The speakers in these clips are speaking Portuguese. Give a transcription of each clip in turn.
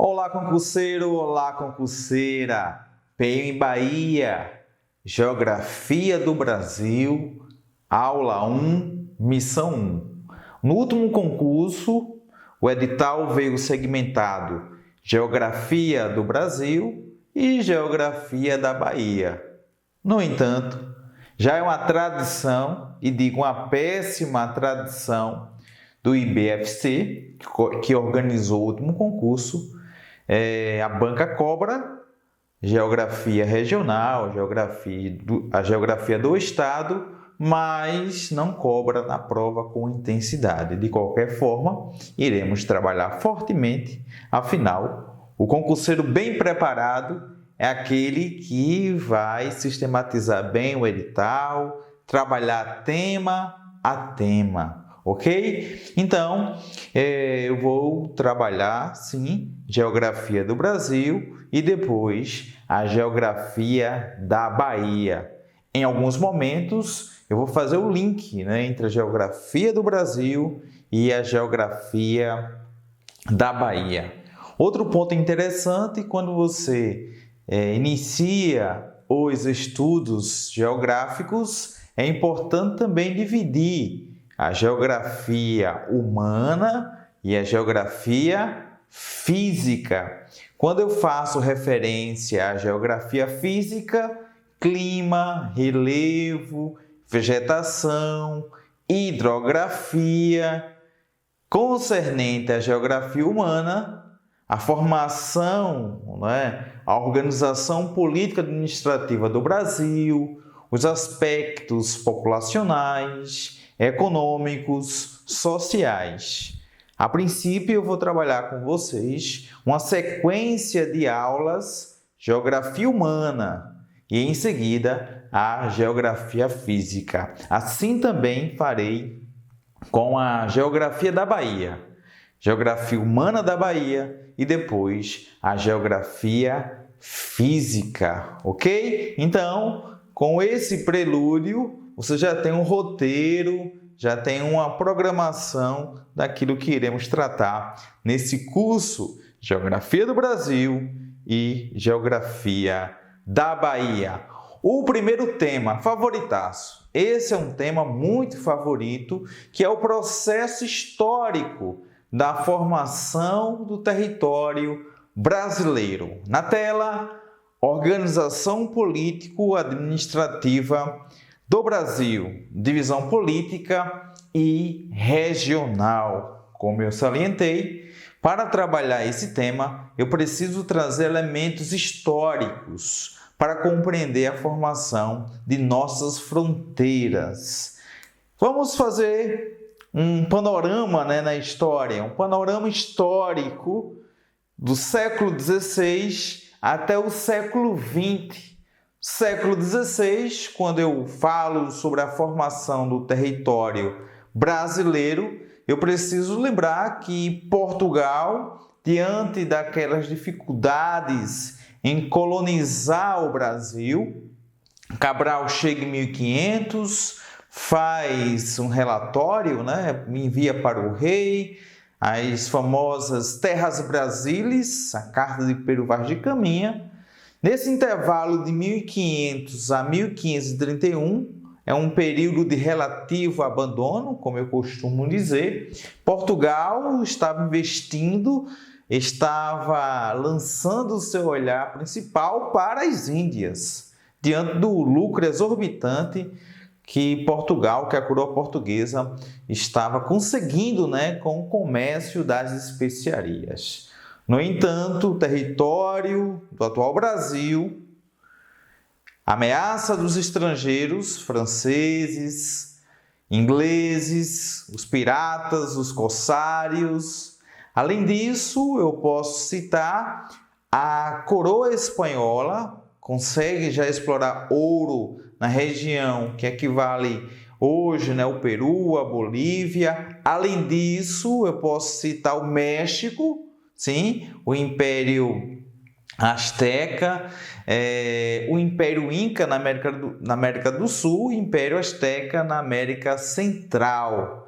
Olá, concurseiro! Olá, concurseira! PM Bahia, Geografia do Brasil, Aula 1, Missão 1. No último concurso, o edital veio segmentado Geografia do Brasil e Geografia da Bahia. No entanto, já é uma tradição, e digo uma péssima tradição, do IBFC, que organizou o último concurso, a banca cobra geografia regional, a geografia do estado, mas não cobra na prova com intensidade. De qualquer forma, iremos trabalhar fortemente, afinal, o concurseiro bem preparado é aquele que vai sistematizar bem o edital, trabalhar tema a tema. Ok? Então, eu vou trabalhar, sim, Geografia do Brasil e depois a Geografia da Bahia. Em alguns momentos, eu vou fazer o link, entre a Geografia do Brasil e a Geografia da Bahia. Outro ponto interessante, quando você inicia os estudos geográficos, é importante também dividir a geografia humana e a geografia física. Quando eu faço referência à geografia física, clima, relevo, vegetação, hidrografia. Concernente à geografia humana, a formação, a organização política administrativa do Brasil, os aspectos populacionais, econômicos, sociais. A princípio, eu vou trabalhar com vocês uma sequência de aulas Geografia Humana e, em seguida, a Geografia Física. Assim também farei com a Geografia da Bahia, Geografia Humana da Bahia e depois a Geografia Física, ok? Então, com esse prelúdio, você já tem um roteiro, já tem uma programação daquilo que iremos tratar nesse curso Geografia do Brasil e Geografia da Bahia. O primeiro tema, favoritaço. Esse é um tema muito favorito, que é o processo histórico da formação do território brasileiro. Na tela, organização político-administrativa do Brasil, divisão política e regional. Como eu salientei, para trabalhar esse tema, eu preciso trazer elementos históricos para compreender a formação de nossas fronteiras. Vamos fazer um panorama na história, um panorama histórico do século XVI até o século XX. Século XVI, quando eu falo sobre a formação do território brasileiro, eu preciso lembrar que Portugal, diante daquelas dificuldades em colonizar o Brasil, Cabral chega em 1500, faz um relatório, envia para o rei as famosas Terras Brasílias, a Carta de Pero Vaz de Caminha. Nesse intervalo de 1500 a 1531, é um período de relativo abandono, como eu costumo dizer. Portugal estava investindo, estava lançando o seu olhar principal para as Índias, diante do lucro exorbitante que Portugal, que a coroa portuguesa, estava conseguindo com o comércio das especiarias. No entanto, o território do atual Brasil, a ameaça dos estrangeiros, franceses, ingleses, os piratas, os corsários. Além disso, eu posso citar a coroa espanhola, consegue já explorar ouro na região que equivale hoje o Peru, a Bolívia. Além disso, eu posso citar o México, sim, o Império Azteca, o Império Inca na América do Sul, o Império Azteca na América Central.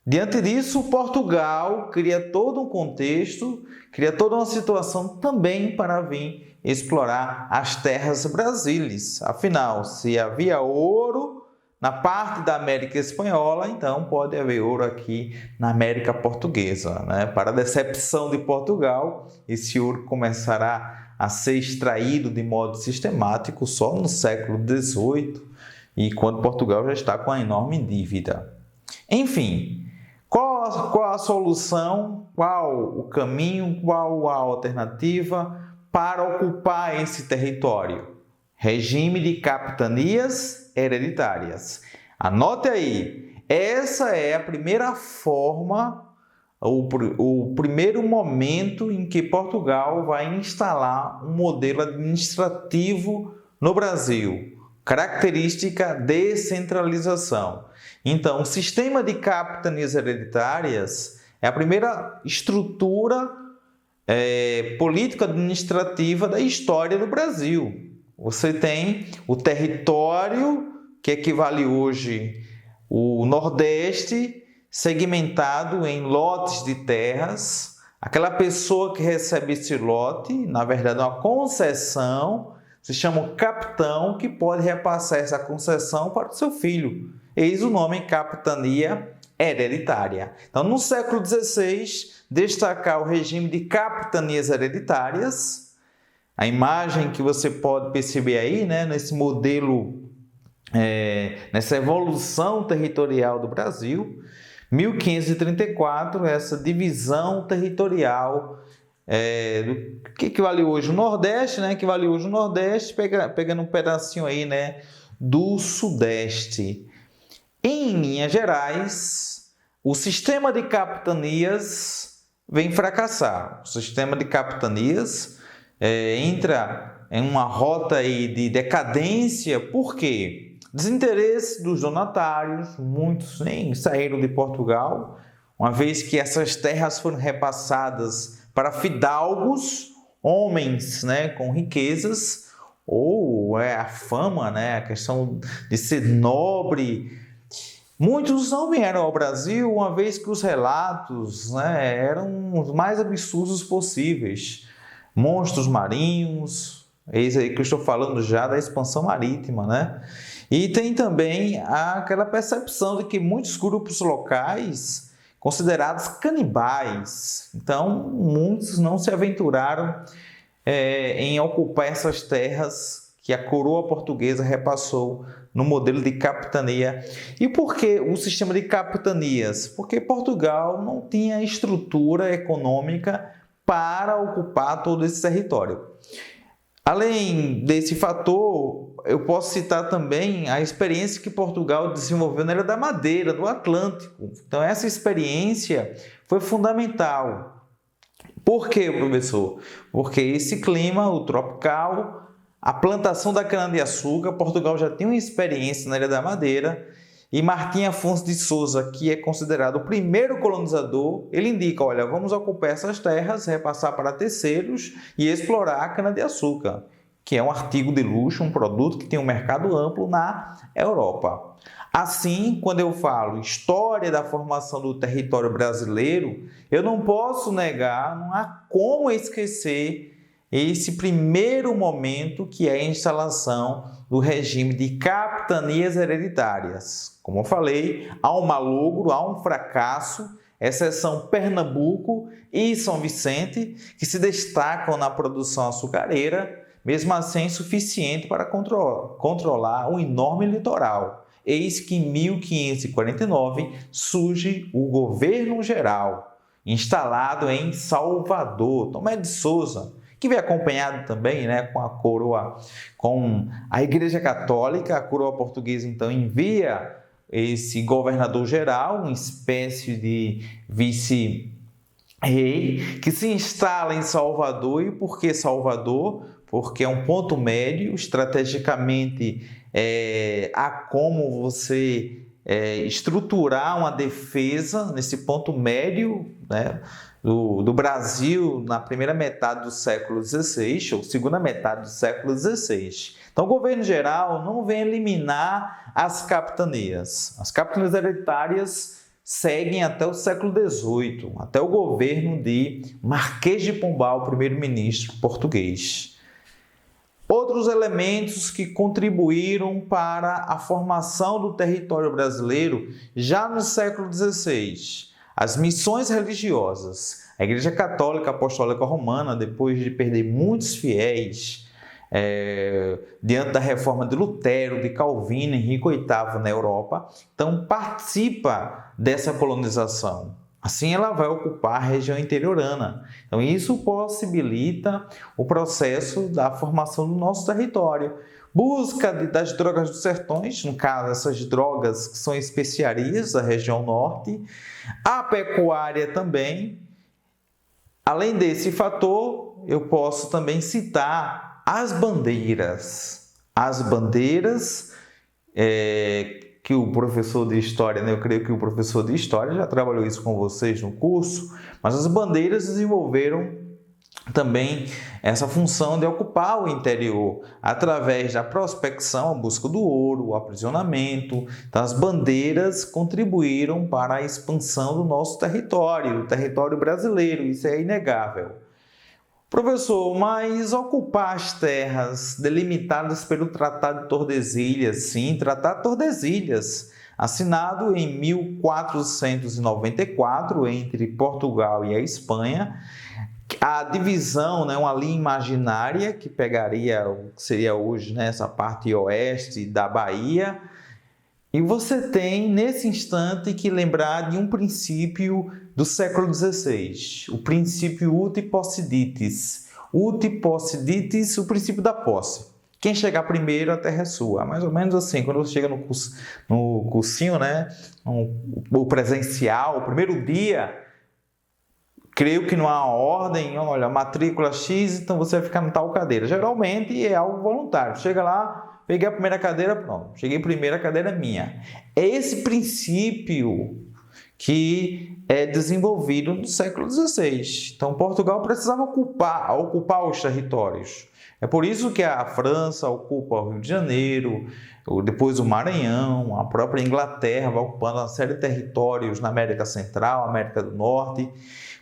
Diante disso, Portugal cria todo um contexto, cria toda uma situação também para vir explorar as terras brasileiras. Afinal, se havia ouro na parte da América Espanhola, então pode haver ouro aqui na América Portuguesa, né? Para a decepção de Portugal, esse ouro começará a ser extraído de modo sistemático só no século XVIII, e quando Portugal já está com uma enorme dívida. Enfim, qual a solução, qual o caminho, qual a alternativa para ocupar esse território? Regime de capitanias hereditárias. Anote aí, essa é a primeira forma, o primeiro momento em que Portugal vai instalar um modelo administrativo no Brasil. Característica descentralização. Então, o sistema de capitanias hereditárias é a primeira estrutura político-administrativa da história do Brasil. Você tem o território, que equivale hoje o Nordeste, segmentado em lotes de terras. Aquela pessoa que recebe esse lote, na verdade, é uma concessão, se chama o capitão, que pode repassar essa concessão para o seu filho. Eis o nome capitania hereditária. Então, no século XVI, destacar o regime de capitanias hereditárias. A imagem que você pode perceber aí, né, nesse modelo, nessa evolução territorial do Brasil, 1534, essa divisão territorial do que equivale hoje o Nordeste, né? Equivale hoje o Nordeste, pegando um pedacinho aí, né, do Sudeste. Em linhas gerais, o sistema de capitanias vem fracassar. O sistema de capitanias entra em uma rota aí de decadência. Por quê? Desinteresse dos donatários, muitos nem saíram de Portugal, uma vez que essas terras foram repassadas para fidalgos, homens, né, com riquezas, ou a fama, né, a questão de ser nobre. Muitos não vieram ao Brasil, uma vez que os relatos, né, eram os mais absurdos possíveis. Monstros marinhos, eis aí que eu estou falando já da expansão marítima, né? E tem também aquela percepção de que muitos grupos locais considerados canibais. Então, muitos não se aventuraram em ocupar essas terras que a coroa portuguesa repassou no modelo de capitania. E por que o sistema de capitanias? Porque Portugal não tinha estrutura econômica para ocupar todo esse território. Além desse fator, eu posso citar também a experiência que Portugal desenvolveu na Ilha da Madeira, do Atlântico. Então, essa experiência foi fundamental. Por quê, professor? Porque esse clima, o tropical, a plantação da cana-de-açúcar, Portugal já tem uma experiência na Ilha da Madeira, e Martim Afonso de Souza, que é considerado o primeiro colonizador, ele indica, olha, vamos ocupar essas terras, repassar para terceiros e explorar a cana-de-açúcar, que é um artigo de luxo, um produto que tem um mercado amplo na Europa. Assim, quando eu falo história da formação do território brasileiro, eu não posso negar, não há como esquecer esse primeiro momento que é a instalação do regime de capitanias hereditárias. Como eu falei, há um malogro, há um fracasso, exceção Pernambuco e São Vicente, que se destacam na produção açucareira, mesmo assim insuficiente para controlar o enorme litoral. Eis que em 1549 surge o governo geral, instalado em Salvador, Tomé de Souza, que vem acompanhado também, né, com a coroa, com a Igreja Católica. A coroa portuguesa então envia esse governador geral, uma espécie de vice-rei, que se instala em Salvador. E por que Salvador? Porque é um ponto médio, estrategicamente há como você estruturar uma defesa nesse ponto médio, né, do Brasil na primeira metade do século XVI, ou segunda metade do século XVI. Então, o governo geral não vem eliminar as capitanias. As capitanias hereditárias seguem até o século XVIII, até o governo de Marquês de Pombal, primeiro-ministro português. Outros elementos que contribuíram para a formação do território brasileiro já no século XVI. As missões religiosas. A Igreja Católica Apostólica Romana, depois de perder muitos fiéis, diante da reforma de Lutero, de Calvino, Henrique VIII na Europa, então participa dessa colonização. Assim ela vai ocupar a região interiorana. Então isso possibilita o processo da formação do nosso território. Busca das drogas dos sertões, no caso essas drogas que são especiarias da região norte. A pecuária também. Além desse fator, eu posso também citar as bandeiras. As bandeiras que o professor de História, eu creio que o professor de História já trabalhou isso com vocês no curso, mas as bandeiras desenvolveram também essa função de ocupar o interior através da prospecção, a busca do ouro, o aprisionamento. Então, as bandeiras contribuíram para a expansão do nosso território, do território brasileiro, isso é inegável. Professor, mas ocupar as terras delimitadas pelo Tratado de Tordesilhas, sim, Tratado de Tordesilhas, assinado em 1494 entre Portugal e a Espanha, a divisão, uma linha imaginária que pegaria o que seria hoje essa parte oeste da Bahia. E você tem, nesse instante, que lembrar de um princípio do século XVI, o princípio uti possidetis. Uti possidetis, o princípio da posse. Quem chegar primeiro, a terra é sua. Mais ou menos assim, quando você chega no cursinho, o presencial, o primeiro dia, creio que não há ordem, olha, matrícula X, então você vai ficar em tal cadeira. Geralmente é algo voluntário. Chega lá, peguei a primeira cadeira, pronto. Cheguei primeiro, a cadeira é minha. É esse princípio que é desenvolvido no século XVI. Então, Portugal precisava ocupar os territórios. É por isso que a França ocupa o Rio de Janeiro, depois o Maranhão, a própria Inglaterra vai ocupando uma série de territórios na América Central, América do Norte.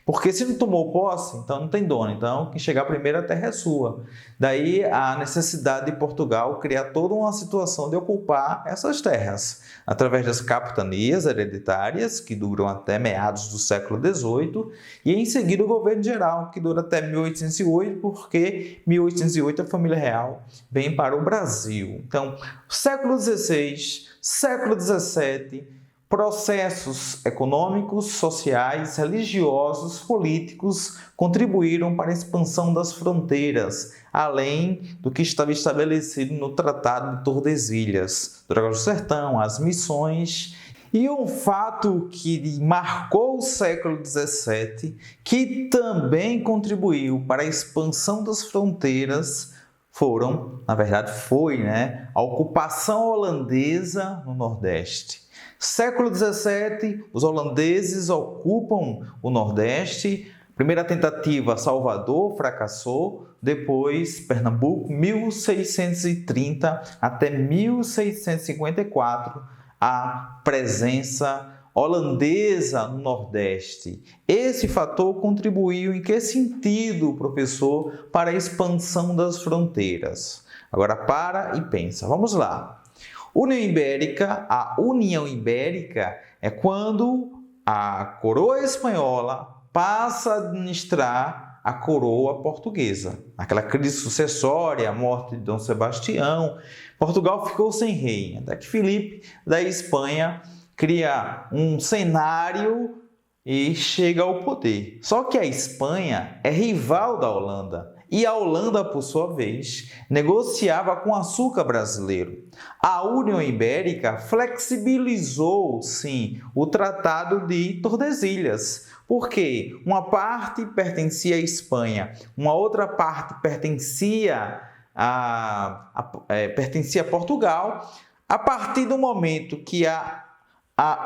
Porque se não tomou posse, então não tem dono. Então, quem chegar primeiro, a terra é sua. Daí a necessidade de Portugal criar toda uma situação de ocupar essas terras, através das capitanias hereditárias, que duram até meados do século XVIII, e em seguida o governo geral, que dura até 1808, porque 1808 a família real vem para o Brasil. Então, século XVI, século XVII, processos econômicos, sociais, religiosos, políticos contribuíram para a expansão das fronteiras, além do que estava estabelecido no Tratado de Tordesilhas, Drogas do Sertão, as missões. E um fato que marcou o século XVII, que também contribuiu para a expansão das fronteiras, foi a ocupação holandesa no Nordeste. Século XVII, os holandeses ocupam o Nordeste. Primeira tentativa, Salvador, fracassou. Depois, Pernambuco, 1630 até 1654, a presença holandesa no Nordeste. Esse fator contribuiu em que sentido, professor, para a expansão das fronteiras? Agora para e pensa. Vamos lá. A União Ibérica é quando a coroa espanhola passa a administrar a coroa portuguesa. Naquela crise sucessória, a morte de Dom Sebastião, Portugal ficou sem rei, até que Filipe da Espanha cria um cenário e chega ao poder. Só que a Espanha é rival da Holanda. E a Holanda, por sua vez, negociava com o açúcar brasileiro. A União Ibérica flexibilizou, sim, o Tratado de Tordesilhas, porque uma parte pertencia à Espanha, uma outra parte pertencia a Portugal. A partir do momento que a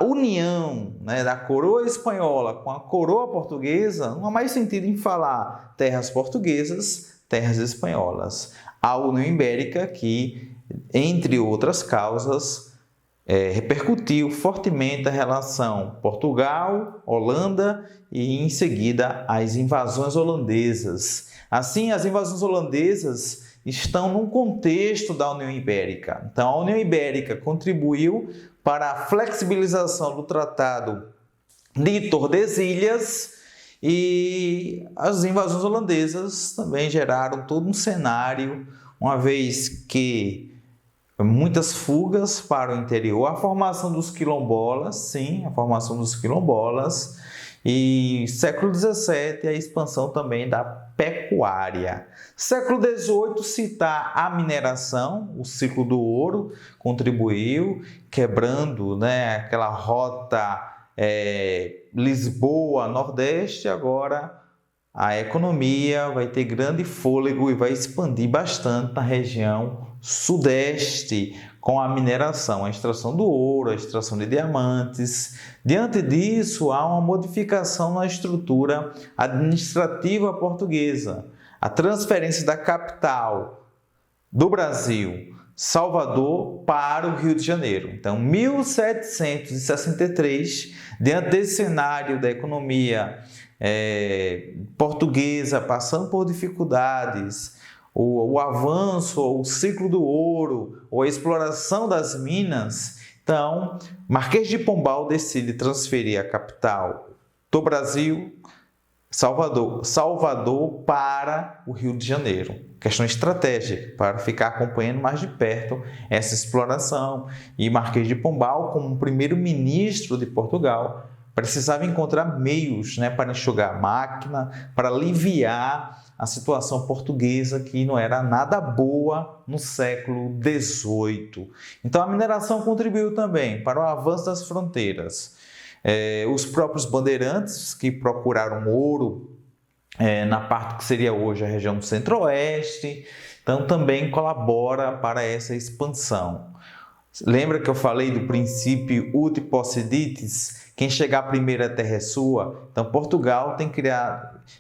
união da coroa espanhola com a coroa portuguesa, não há mais sentido em falar terras portuguesas, terras espanholas. A União Ibérica que, entre outras causas, repercutiu fortemente a relação Portugal, Holanda e, em seguida, as invasões holandesas. Assim, as invasões holandesas estão num contexto da União Ibérica. Então, a União Ibérica contribuiu para a flexibilização do Tratado de Tordesilhas e as invasões holandesas também geraram todo um cenário, uma vez que muitas fugas para o interior, a formação dos quilombolas, sim, a formação dos quilombolas, e século XVII a expansão também da pecuária. Século XVIII citar a mineração, o ciclo do ouro contribuiu, quebrando, aquela rota Lisboa-Nordeste. Agora a economia vai ter grande fôlego e vai expandir bastante na região Sudeste com a mineração, a extração do ouro, a extração de diamantes. Diante disso, há uma modificação na estrutura administrativa portuguesa. A transferência da capital do Brasil, Salvador, para o Rio de Janeiro. Então, 1763, diante desse cenário da economia portuguesa passando por dificuldades, o avanço, o ciclo do ouro, ou a exploração das minas, então, Marquês de Pombal decide transferir a capital do Brasil, Salvador para o Rio de Janeiro. Questão estratégica para ficar acompanhando mais de perto essa exploração. E Marquês de Pombal, como primeiro-ministro de Portugal, precisava encontrar meios para enxugar a máquina, para aliviar a situação portuguesa, que não era nada boa no século XVIII. Então, a mineração contribuiu também para o avanço das fronteiras. Os próprios bandeirantes, que procuraram ouro na parte que seria hoje a região do Centro-Oeste, então também colabora para essa expansão. Lembra que eu falei do princípio ut possidetis? Quem chegar primeiro a terra é sua. Então, Portugal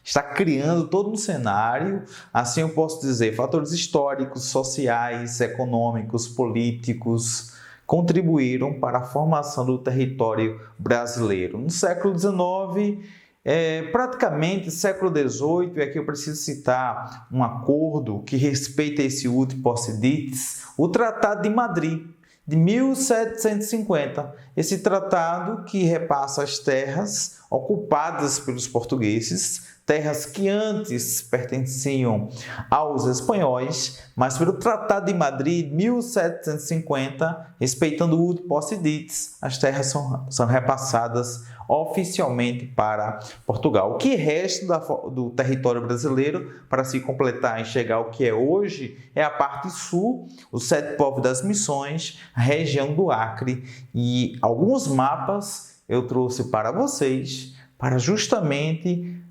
está criando todo um cenário, assim eu posso dizer, fatores históricos, sociais, econômicos, políticos, contribuíram para a formação do território brasileiro. No século XIX, praticamente século XVIII, e aqui eu preciso citar um acordo que respeita esse ut possidetis, o Tratado de Madrid, de 1750. Esse tratado que repassa as terras ocupadas pelos portugueses, terras que antes pertenciam aos espanhóis, mas pelo Tratado de Madrid, 1750, respeitando o ut possidetis, as terras são repassadas oficialmente para Portugal. O que resta do território brasileiro, para se completar e chegar ao que é hoje, é a parte sul, os 7 povos das Missões, a região do Acre, e alguns mapas eu trouxe para vocês, para justamente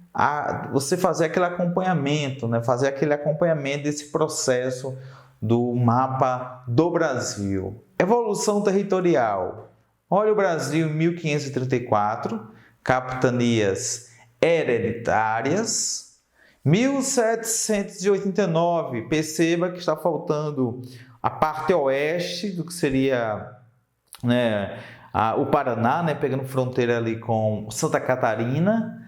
você fazer aquele acompanhamento, fazer aquele acompanhamento desse processo do mapa do Brasil. Evolução territorial. Olha o Brasil em 1534, capitanias hereditárias. 1789, perceba que está faltando a parte oeste do que seria o Paraná, pegando fronteira ali com Santa Catarina.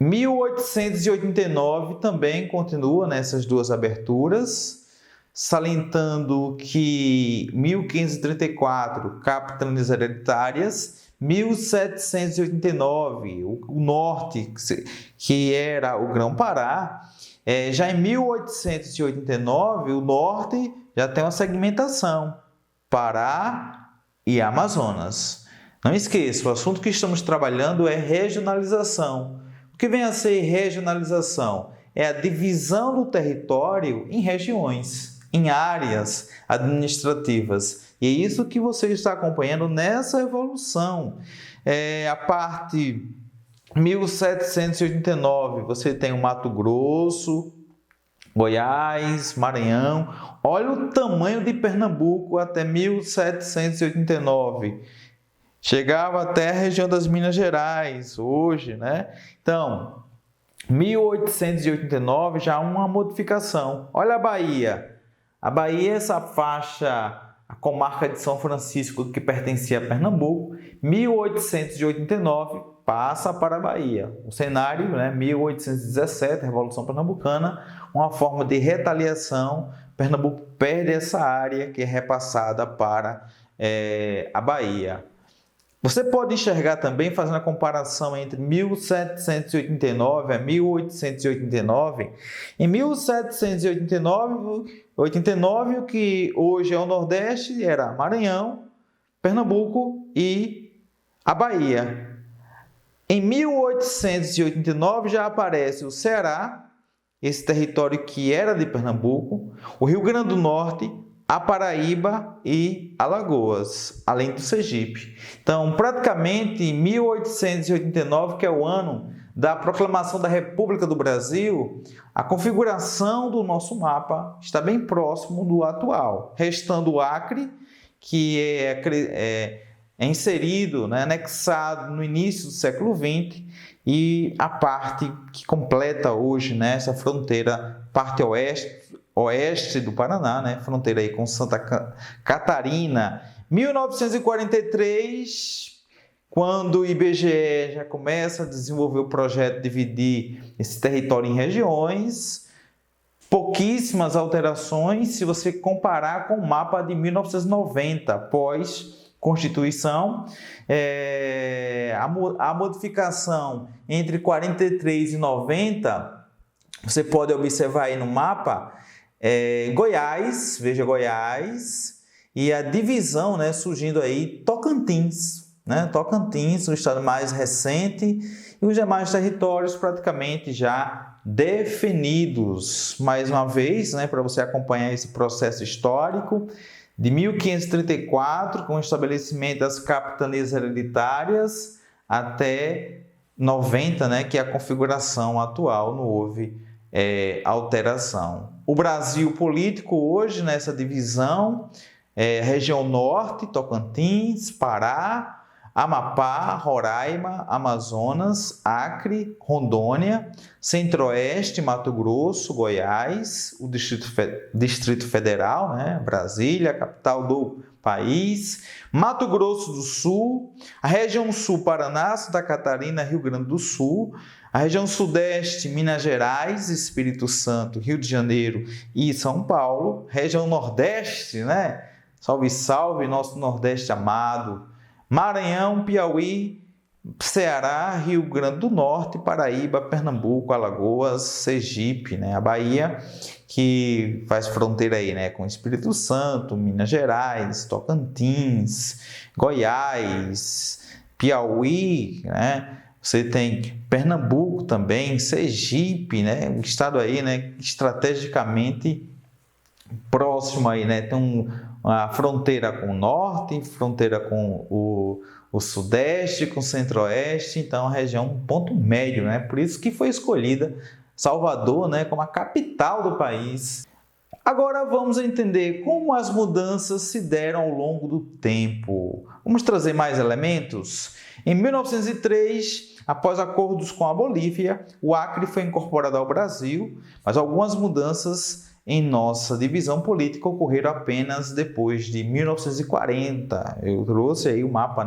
1889 também continua nessas duas aberturas, salientando que 1534, capitanias hereditárias, 1789, o norte, que era o Grão-Pará, já em 1889, o norte já tem uma segmentação, Pará e Amazonas. Não esqueça, o assunto que estamos trabalhando é regionalização. O que vem a ser regionalização? É a divisão do território em regiões, em áreas administrativas. E é isso que você está acompanhando nessa evolução. A parte 1789, você tem o Mato Grosso, Goiás, Maranhão. Olha o tamanho de Pernambuco até 1789. Chegava até a região das Minas Gerais, hoje, Então, 1889 já há uma modificação. Olha a Bahia. A Bahia é essa faixa a comarca de São Francisco, que pertencia a Pernambuco. 1889 passa para a Bahia. O cenário, 1817, Revolução Pernambucana, uma forma de retaliação. Pernambuco perde essa área que é repassada para a Bahia. Você pode enxergar também, fazendo a comparação entre 1789 a 1889. Em 1789, o que hoje é o Nordeste era Maranhão, Pernambuco e a Bahia. Em 1889 já aparece o Ceará, esse território que era de Pernambuco, o Rio Grande do Norte, a Paraíba e Alagoas, além do Sergipe. Então, praticamente em 1889, que é o ano da proclamação da República do Brasil, a configuração do nosso mapa está bem próximo do atual, restando o Acre, que é inserido, anexado no início do século XX, e a parte que completa hoje essa fronteira, parte oeste do Paraná, fronteira aí com Santa Catarina. 1943, quando o IBGE já começa a desenvolver o projeto de dividir esse território em regiões, pouquíssimas alterações se você comparar com o mapa de 1990, pós-Constituição. A modificação entre 43 e 90, você pode observar aí no mapa, Goiás, veja Goiás, e a divisão surgindo aí Tocantins, Tocantins, o estado mais recente, e os demais territórios praticamente já definidos. Mais uma vez, para você acompanhar esse processo histórico, de 1534, com o estabelecimento das capitanias hereditárias, até 90, que é a configuração atual, não houve alteração. O Brasil político hoje, nessa divisão, região norte, Tocantins, Pará, Amapá, Roraima, Amazonas, Acre, Rondônia, Centro-Oeste, Mato Grosso, Goiás, o Distrito Federal, Brasília, capital do país, Mato Grosso do Sul, a região sul, Paraná, Santa Catarina, Rio Grande do Sul, a região sudeste, Minas Gerais, Espírito Santo, Rio de Janeiro e São Paulo, região nordeste, Salve, salve, nosso Nordeste amado, Maranhão, Piauí, Ceará, Rio Grande do Norte, Paraíba, Pernambuco, Alagoas, Sergipe, a Bahia, que faz fronteira aí, com Espírito Santo, Minas Gerais, Tocantins, Goiás, Piauí, Você tem Pernambuco também, Sergipe, um estado aí, estrategicamente próximo aí, tem a fronteira com o norte, fronteira com o sudeste, com o centro-oeste, então a região um ponto médio, Por isso que foi escolhida Salvador, como a capital do país. Agora vamos entender como as mudanças se deram ao longo do tempo. Vamos trazer mais elementos? Em 1903, após acordos com a Bolívia, o Acre foi incorporado ao Brasil, mas algumas mudanças em nossa divisão política ocorreram apenas depois de 1940. Eu trouxe aí o mapa,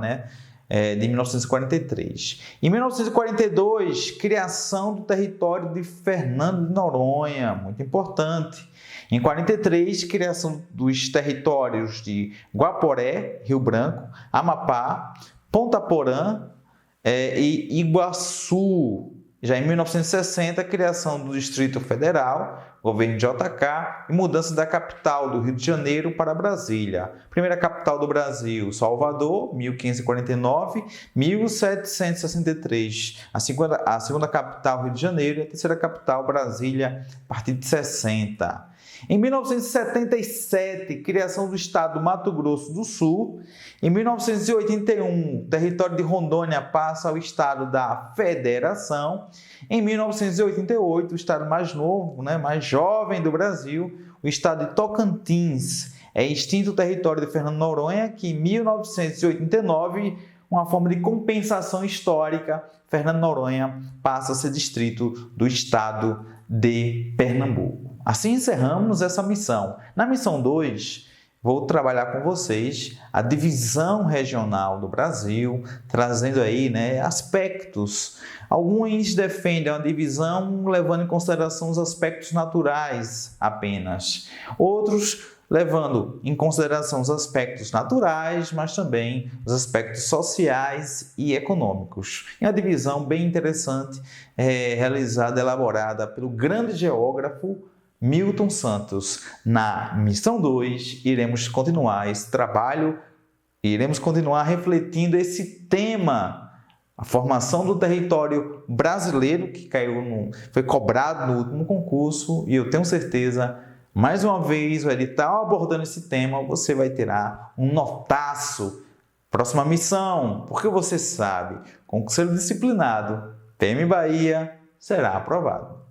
de 1943. Em 1942, criação do território de Fernando de Noronha, muito importante. Em 43, criação dos territórios de Guaporé, Rio Branco, Amapá, Ponta Porã e Iguaçu. Já em 1960, criação do Distrito Federal, governo de JK, e mudança da capital do Rio de Janeiro para Brasília. Primeira capital do Brasil, Salvador, 1549, 1763. A segunda capital, Rio de Janeiro, e a terceira capital, Brasília, a partir de 60. Em 1977, criação do estado do Mato Grosso do Sul. Em 1981, o território de Rondônia passa ao estado da Federação. Em 1988, o estado mais novo, mais jovem do Brasil, o estado de Tocantins. É extinto o território de Fernando Noronha, que em 1989, uma forma de compensação histórica, Fernando Noronha passa a ser distrito do estado de Pernambuco. Assim encerramos essa missão. Na missão 2, vou trabalhar com vocês a divisão regional do Brasil, trazendo aí, aspectos. Alguns defendem a divisão levando em consideração os aspectos naturais apenas. Outros levando em consideração os aspectos naturais, mas também os aspectos sociais e econômicos. É uma divisão bem interessante, realizada, elaborada pelo grande geógrafo Milton Santos. Na missão 2, iremos continuar esse trabalho, iremos continuar refletindo esse tema, a formação do território brasileiro, que foi cobrado no último concurso, e eu tenho certeza, mais uma vez, o edital abordando esse tema, você vai tirar um notaço. Próxima missão, porque você sabe, concurseiro disciplinado, PM Bahia, será aprovado.